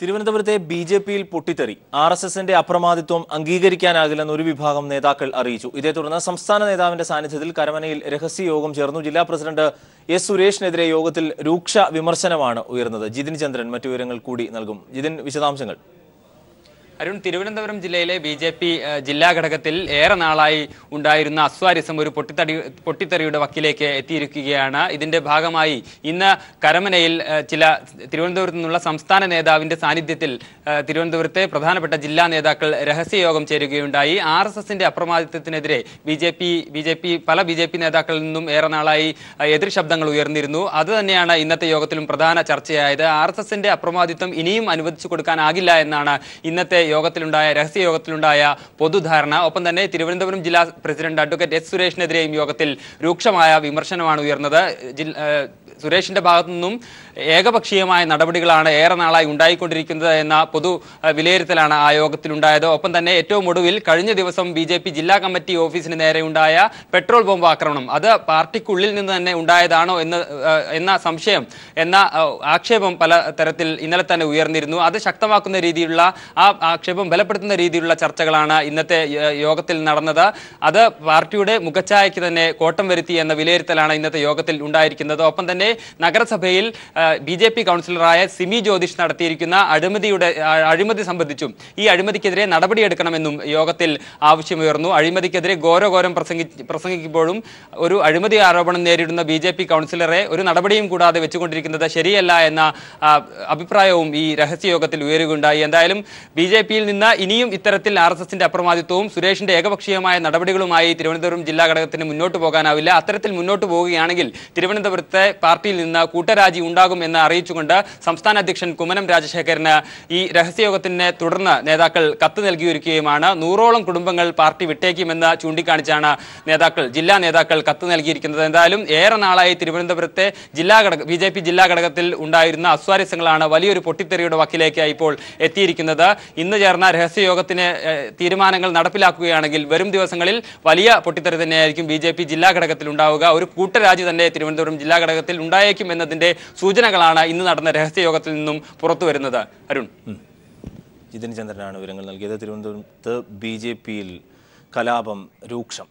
തിരുവനന്തപുരത്തെ ബിജെപിയിൽ പൊട്ടിത്തെറി. ആർഎസ്എസിന്റെ അപ്രമാദിത്വം അംഗീകരിക്കാനാകില്ലെന്ന് ഒരു വിഭാഗം നേതാക്കൾ അറിയിച്ചു. ഇതേ തുടർന്ന് സംസ്ഥാന നേതാവിന്റെ സാന്നിധ്യത്തിൽ കരമനയിൽ രഹസ്യയോഗം ചേർന്നു. ജില്ലാ പ്രസിഡന്റ് എസ് സുരേഷിനെതിരെ യോഗത്തിൽ രൂക്ഷ വിമർശനമാണ് ഉയർന്നത്. ജിതിൻ ചന്ദ്രൻ മറ്റു വിവരങ്ങൾ കൂടി നൽകും. ജിതിൻ, വിശദാംശങ്ങൾ. അരുൺ, തിരുവനന്തപുരം ജില്ലയിലെ ബിജെപി ജില്ലാ ഘടകത്തിൽ ഏറെ നാളായി ഉണ്ടായിരുന്ന അസ്വാരസ്യം ഒരു പൊട്ടിത്തെറിയുടെ വക്കിലേക്ക് എത്തിയിരിക്കുകയാണ്. ഇതിന്റെ ഭാഗമായി ഇന്ന് കരമനയിൽ തിരുവനന്തപുരത്ത് നിന്നുള്ള സംസ്ഥാന നേതാവിന്റെ സാന്നിധ്യത്തിൽ തിരുവനന്തപുരത്തെ പ്രധാനപ്പെട്ട ജില്ലാ നേതാക്കൾ രഹസ്യയോഗം ചേരുകയുണ്ടായി. ആർഎസ്എസിന്റെ അപ്രമാദിത്വത്തിനെതിരെ പല ബി ജെ പി നേതാക്കളിൽ നിന്നും ഏറെ നാളായി എതിർ ശബ്ദങ്ങൾ ഉയർന്നിരുന്നു. അതുതന്നെയാണ് ഇന്നത്തെ യോഗത്തിലും പ്രധാന ചർച്ചയായത്. ആർഎസ്എസിന്റെ അപ്രമാദിത്വം ഇനിയും അനുവദിച്ചു കൊടുക്കാനാകില്ല എന്നാണ് ഇന്നത്തെ രഹസ്യ യോഗത്തിലുണ്ടായ പൊതുധാരണ. ഒപ്പം തന്നെ തിരുവനന്തപുരം ജില്ലാ പ്രസിഡന്റ് അഡ്വക്കേറ്റ് എസ് സുരേഷിനെതിരെയും യോഗത്തിൽ രൂക്ഷമായ വിമർശനമാണ് ഉയർന്നത്. സുരേഷിന്റെ ഭാഗത്തു നിന്നും ഏകപക്ഷീയമായ നടപടികളാണ് ഏറെ നാളായി ഉണ്ടായിക്കൊണ്ടിരിക്കുന്നത് എന്ന പൊതു വിലയിരുത്തലാണ് ആ യോഗത്തിലുണ്ടായത്. ഒപ്പം തന്നെ ഏറ്റവും ഒടുവിൽ കഴിഞ്ഞ ദിവസം ബിജെപി ജില്ലാ കമ്മിറ്റി ഓഫീസിന് നേരെയുണ്ടായ പെട്രോൾ ബോംബ് ആക്രമണം അത് പാർട്ടിക്കുള്ളിൽ നിന്ന് തന്നെ ഉണ്ടായതാണോ എന്ന സംശയം, എന്ന ആക്ഷേപം പല തരത്തിൽ ഇന്നലെ തന്നെ ഉയർന്നിരുന്നു. അത് ശക്തമാക്കുന്ന രീതിയിലുള്ള, ആ ആക്ഷേപം ബലപ്പെടുത്തുന്ന രീതിയിലുള്ള ചർച്ചകളാണ് ഇന്നത്തെ യോഗത്തിൽ നടന്നത്. അത് പാർട്ടിയുടെ മുഖച്ഛായയ്ക്ക് തന്നെ കോട്ടം വരുത്തി എന്ന വിലയിരുത്തലാണ് ഇന്നത്തെ യോഗത്തിൽ ഉണ്ടായിരിക്കുന്നത്. ഒപ്പം തന്നെ നഗരസഭയിൽ ബിജെപി കൗൺസിലറായ സിമി ജ്യോതിഷ് നടത്തിയിരിക്കുന്ന അഴിമതി സംബന്ധിച്ചും ഈ അഴിമതിക്കെതിരെ നടപടിയെടുക്കണമെന്നും യോഗത്തിൽ ആവശ്യമുയർന്നു. അഴിമതിക്കെതിരെ ഘോരഘോരം പ്രസംഗിക്കുമ്പോഴും ഒരു അഴിമതി ആരോപണം നേരിടുന്ന ബിജെപി കൗൺസിലറെ ഒരു നടപടിയും കൂടാതെ വെച്ചുകൊണ്ടിരിക്കുന്നത് ശരിയല്ല എന്ന അഭിപ്രായവും ഈ രഹസ്യയോഗത്തിൽ ഉയരുകയുണ്ടായി. എന്തായാലും ബിജെപിയിൽ നിന്ന് ഇനിയും ഇത്തരത്തിൽ ആർഎസ്എസിന്റെ അപ്രമാദിത്വവും സുരേഷിന്റെ ഏകപക്ഷീയമായ നടപടികളുമായി തിരുവനന്തപുരം ജില്ലാ ഘടകത്തിന് മുന്നോട്ട് പോകാനാവില്ല. അത്തരത്തിൽ മുന്നോട്ട് പോവുകയാണെങ്കിൽ തിരുവനന്തപുരത്തെ പാർട്ടിയിൽ നിന്ന് കൂട്ടരാജി ഉണ്ടാകും എന്ന് അറിയിച്ചുകൊണ്ട് സംസ്ഥാന അധ്യക്ഷൻ കുമ്മനം രാജശേഖരന് ഈ രഹസ്യയോഗത്തിനെ തുടർന്ന് നേതാക്കൾ കത്ത് നൽകിയിരിക്കുകയുമാണ്. 100ഓളം കുടുംബങ്ങൾ പാർട്ടി വിട്ടേക്കുമെന്ന് ചൂണ്ടിക്കാണിച്ചാണ് ജില്ലാ നേതാക്കൾ കത്ത് നൽകിയിരിക്കുന്നത്. എന്തായാലും ഏറെ നാളായി തിരുവനന്തപുരത്തെ ബിജെപി ജില്ലാ ഘടകത്തിൽ ഉണ്ടായിരുന്ന അസ്വാരസ്യങ്ങളാണ് വലിയൊരു പൊട്ടിത്തെറിയുടെ വക്കിലേക്ക് ഇപ്പോൾ എത്തിയിരിക്കുന്നത്. ഇന്ന് ചേർന്ന രഹസ്യയോഗത്തിന് തീരുമാനങ്ങൾ നടപ്പിലാക്കുകയാണെങ്കിൽ വരും ദിവസങ്ങളിൽ വലിയ പൊട്ടിത്തെറി തന്നെയായിരിക്കും ബിജെപി ജില്ലാ ഘടകത്തിൽ ഉണ്ടാവുക. ഒരു കൂട്ടരാജി തന്നെ തിരുവനന്തപുരം ജില്ലാ ഘടകത്തിൽ ഉണ്ടായേക്കും എന്നതിന്റെ സൂചനകളാണ് ഇന്ന് നടന്ന രഹസ്യയോഗത്തിൽ നിന്നും പുറത്തു വരുന്നത്. അരുൺ, ജിതിൻ ചന്ദ്രനാണ് വിവരങ്ങൾ നൽകിയത്. തിരുവനന്തപുരത്ത് ബിജെപിയിൽ കലാപം രൂക്ഷം.